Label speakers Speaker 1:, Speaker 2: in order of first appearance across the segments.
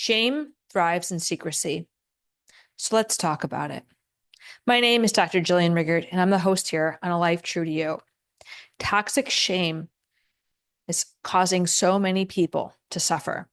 Speaker 1: Shame thrives in secrecy. So let's talk about it. My name is Dr. Jillian Riggert, and I'm the host here on A Life True to You. Toxic shame is causing so many people to suffer.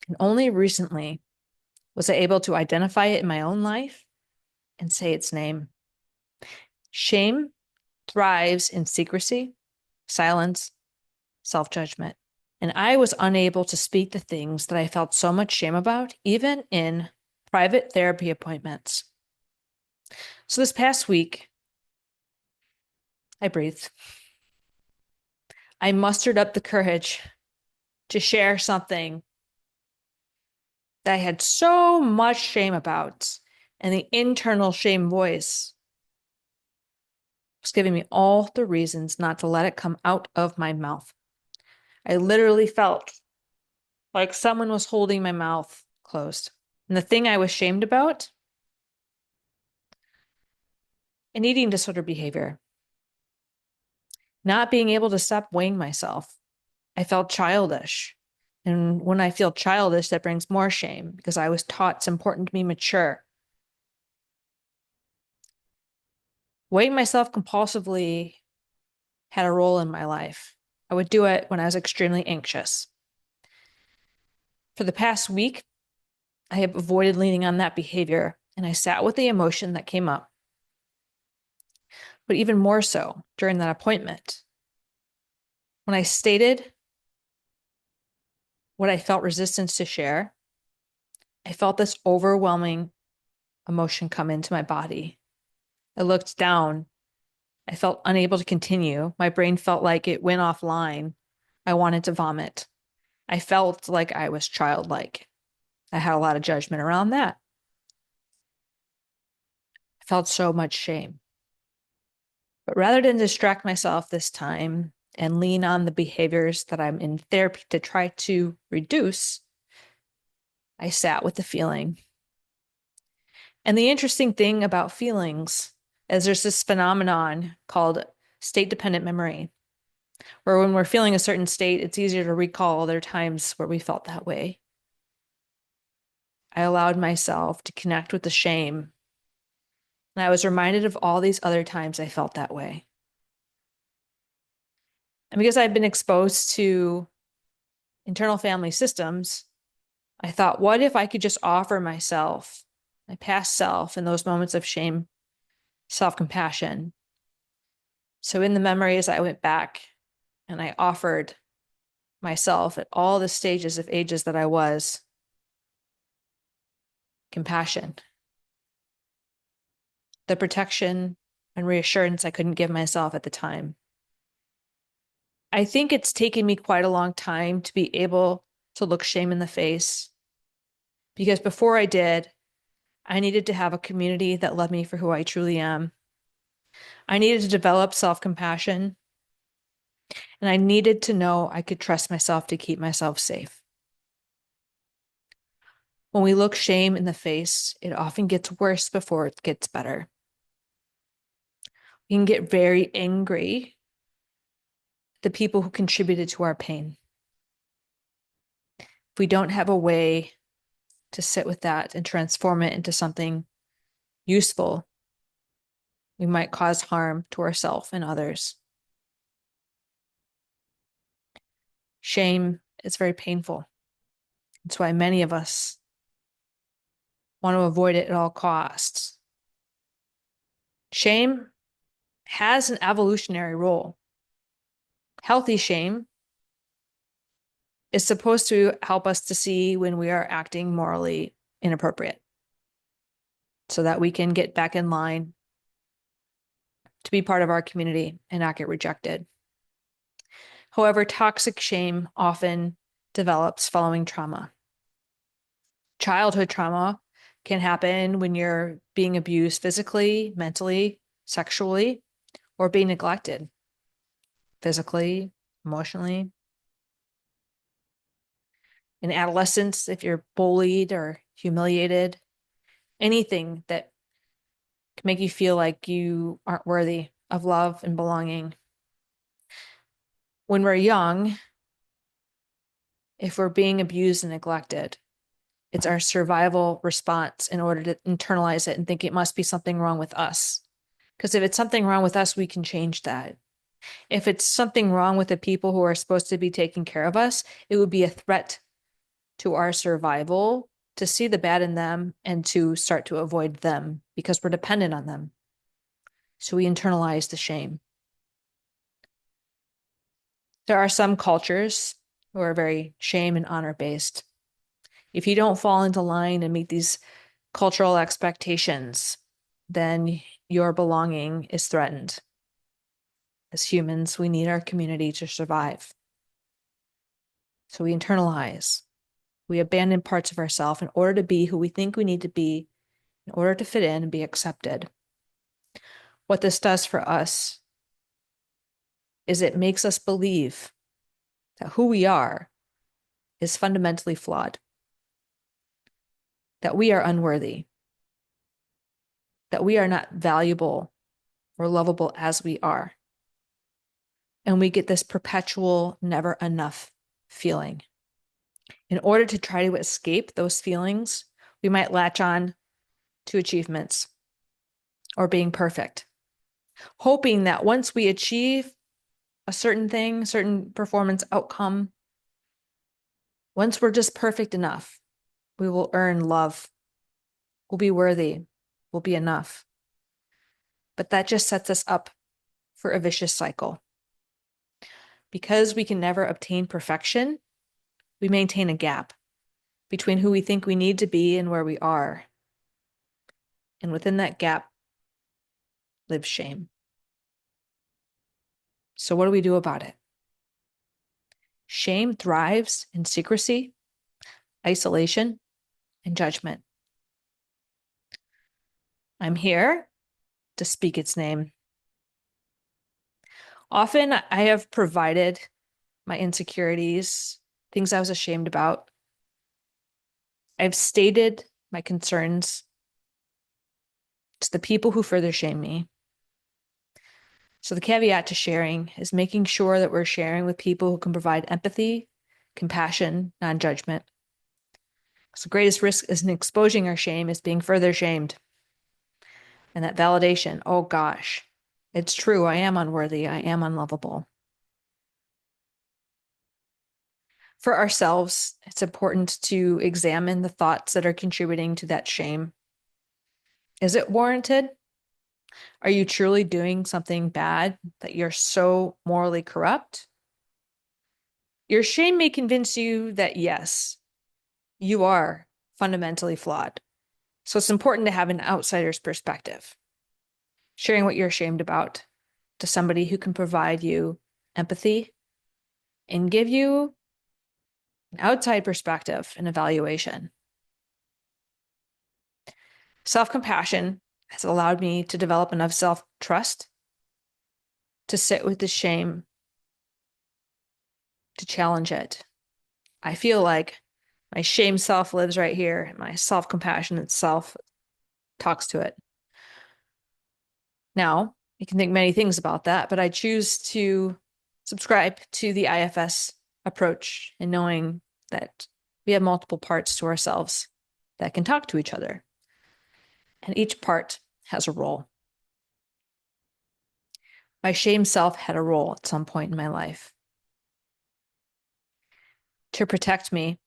Speaker 1: And only recently was I able to identify it in my own life and say its name. Shame thrives in secrecy, silence, self-judgment. And I was unable to speak the things that I felt so much shame about, even in private therapy appointments. So this past week, I breathed. I mustered up the courage to share something that I had so much shame about, and the internal shame voice was giving me all the reasons not to let it come out of my mouth. I literally felt like someone was holding my mouth closed. And the thing I was shamed about, an eating disorder behavior, not being able to stop weighing myself. I felt childish. And when I feel childish, that brings more shame because I was taught it's important to be mature. Weighing myself compulsively had a role in my life. I would do it when I was extremely anxious. For the past week, I have avoided leaning on that behavior, and I sat with the emotion that came up. But even more so during that appointment, when I stated what I felt resistance to share, I felt this overwhelming emotion come into my body. I looked down. I felt unable to continue. My brain felt like it went offline. I wanted to vomit. I felt like I was childlike. I had a lot of judgment around that. I felt so much shame. But rather than distract myself this time and lean on the behaviors that I'm in therapy to try to reduce, I sat with the feeling. And the interesting thing about feelings is there's this phenomenon called state-dependent memory, where when we're feeling a certain state, it's easier to recall other times where we felt that way. I allowed myself to connect with the shame, and I was reminded of all these other times I felt that way. And because I've been exposed to internal family systems, I thought, what if I could just offer myself, my past self, in those moments of shame, self-compassion? So in the memories, I went back and I offered myself at all the stages of ages that I was compassion, the protection and reassurance I couldn't give myself at the time. I think it's taken me quite a long time to be able to look shame in the face, because before I did, I needed to have a community that loved me for who I truly am. I needed to develop self-compassion, and I needed to know I could trust myself to keep myself safe. When we look shame in the face, it often gets worse before it gets better. We can get very angry at the people who contributed to our pain. If we don't have a way to sit with that and transform it into something useful, we might cause harm to ourselves and others. Shame is very painful. That's why many of us want to avoid it at all costs. Shame has an evolutionary role. Healthy shame is supposed to help us to see when we are acting morally inappropriate so that we can get back in line to be part of our community and not get rejected. However, toxic shame often develops following trauma. Childhood trauma can happen when you're being abused physically, mentally, sexually, or being neglected physically, emotionally. In adolescence, if you're bullied or humiliated, anything that can make you feel like you aren't worthy of love and belonging. When we're young, if we're being abused and neglected, It's our survival response in order to internalize it and think it must be something wrong with us. Because if it's something wrong with us, we can change that. If it's something wrong with the people who are supposed to be taking care of us, it would be a threat to our survival to see the bad in them and to start to avoid them because we're dependent on them. So we internalize the shame. There are some cultures who are very shame and honor based. If you don't fall into line and meet these cultural expectations, then your belonging is threatened. As humans, we need our community to survive. So we internalize. We abandon parts of ourselves in order to be who we think we need to be, in order to fit in and be accepted. What this does for us is it makes us believe that who we are is fundamentally flawed, that we are unworthy, that we are not valuable or lovable as we are. And we get this perpetual never enough feeling. In order to try to escape those feelings, we might latch on to achievements or being perfect, hoping that once we achieve a certain thing, certain performance outcome, once we're just perfect enough, we will earn love, we'll be worthy, we'll be enough. But that just sets us up for a vicious cycle. Because we can never obtain perfection, we maintain a gap between who we think we need to be and where we are. And within that gap lives shame. So what do we do about it? Shame thrives in secrecy, isolation, and judgment. I'm here to speak its name. Often I have provided my insecurities, things I was ashamed about. I've stated my concerns to the people who further shame me. So the caveat to sharing is making sure that we're sharing with people who can provide empathy, compassion, non-judgment. So the greatest risk is in exposing our shame is being further shamed. And that validation, oh gosh, it's true, I am unworthy, I am unlovable. For ourselves, it's important to examine the thoughts that are contributing to that shame. Is it warranted? Are you truly doing something bad that you're so morally corrupt? Your shame may convince you that yes, you are fundamentally flawed. So it's important to have an outsider's perspective, sharing what you're ashamed about to somebody who can provide you empathy and give you an outside perspective and evaluation. Self-compassion has allowed me to develop enough self-trust to sit with the shame, to challenge it. I feel like my shame self lives right here, and my self-compassionate self talks to it. Now, you can think many things about that, but I choose to subscribe to the IFS approach and knowing that we have multiple parts to ourselves that can talk to each other. And each part has a role. My shame self had a role at some point in my life to protect me.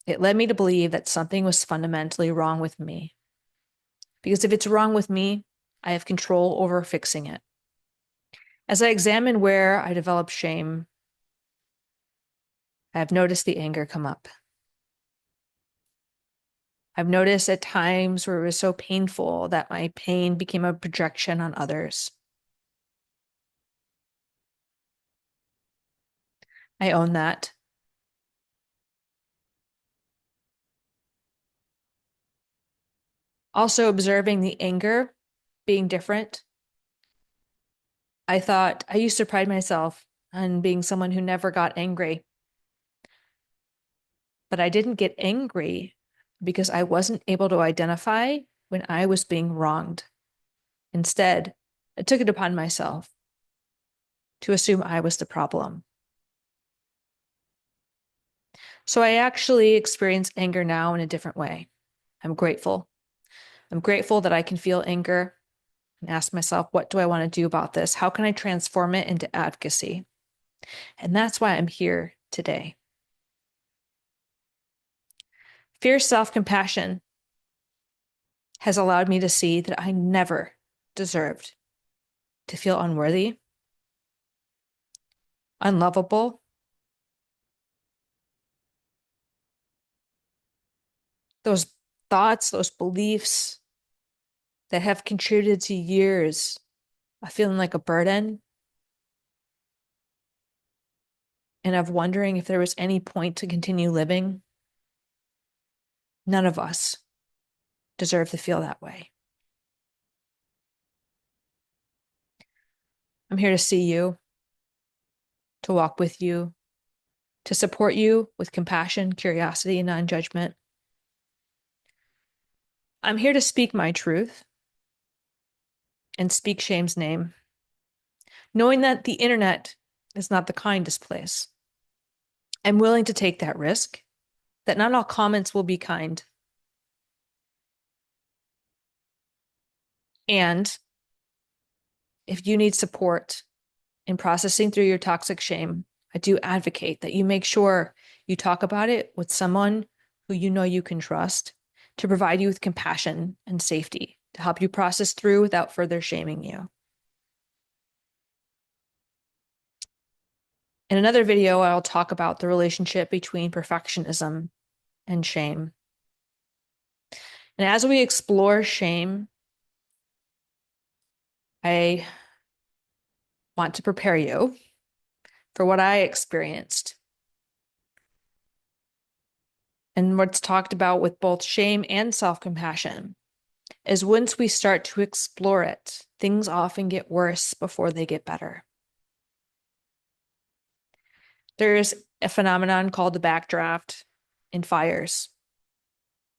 Speaker 1: It led me to believe that something was fundamentally wrong with me. Because if it's wrong with me, I have control over fixing it. As I examine where I developed shame, I've noticed the anger come up. I've noticed at times where it was so painful that my pain became a projection on others. I own that. Also observing the anger being different. I thought I used to pride myself on being someone who never got angry. But I didn't get angry because I wasn't able to identify when I was being wronged. Instead, I took it upon myself to assume I was the problem. So I actually experience anger now in a different way. I'm grateful. I'm grateful that I can feel anger and ask myself, what do I want to do about this? How can I transform it into advocacy? And that's why I'm here today. Fierce self-compassion has allowed me to see that I never deserved to feel unworthy, unlovable, those thoughts, those beliefs that have contributed to years of feeling like a burden and of wondering if there was any point to continue living. None of us deserve to feel that way. I'm here to see you, to walk with you, to support you with compassion, curiosity, and non-judgment. I'm here to speak my truth and speak shame's name, knowing that the internet is not the kindest place. I'm willing to take that risk, that not all comments will be kind. And if you need support in processing through your toxic shame, I do advocate that you make sure you talk about it with someone who you know you can trust to provide you with compassion and safety to help you process through without further shaming you. In another video, I'll talk about the relationship between perfectionism and shame. And as we explore shame, I want to prepare you for what I experienced and what's talked about with both shame and self-compassion is once we start to explore it, things often get worse before they get better. There's a phenomenon called the backdraft in fires,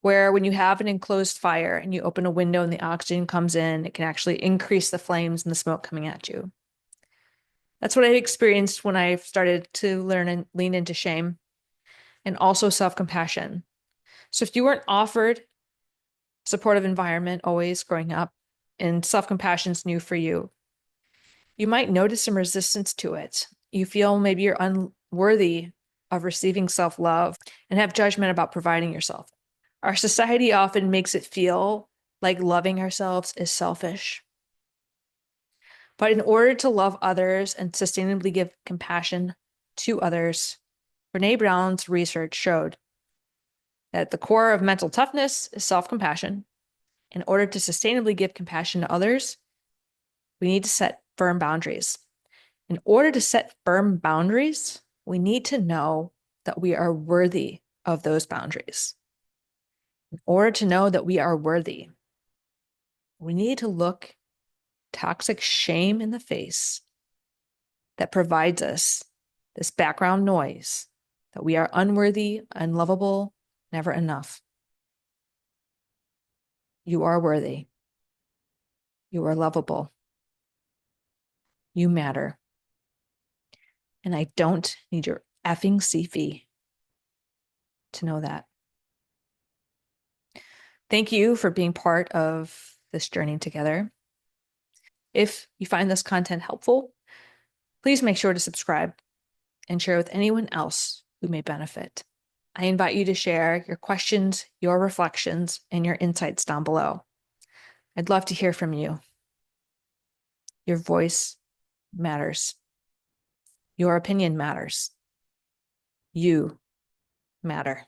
Speaker 1: where when you have an enclosed fire and you open a window and the oxygen comes in, it can actually increase the flames and the smoke coming at you. That's what I experienced when I started to learn and lean into shame and also self-compassion. So if you weren't offered a supportive environment always growing up and self-compassion's new for you, you might notice some resistance to it. You feel maybe you're unworthy of receiving self-love and have judgment about providing yourself. Our society often makes it feel like loving ourselves is selfish. But in order to love others and sustainably give compassion to others, Brene Brown's research showed that at the core of mental toughness is self-compassion. In order to sustainably give compassion to others, we need to set firm boundaries. In order to set firm boundaries, we need to know that we are worthy of those boundaries. In order to know that we are worthy, we need to look toxic shame in the face that provides us this background noise that we are unworthy, unlovable, never enough. You are worthy. You are lovable. You matter. And I don't need your effing CV to know that. Thank you for being part of this journey together. If you find this content helpful, please make sure to subscribe and share with anyone else who may benefit. I invite you to share your questions, your reflections, and your insights down below. I'd love to hear from you. Your voice matters. Your opinion matters. You matter.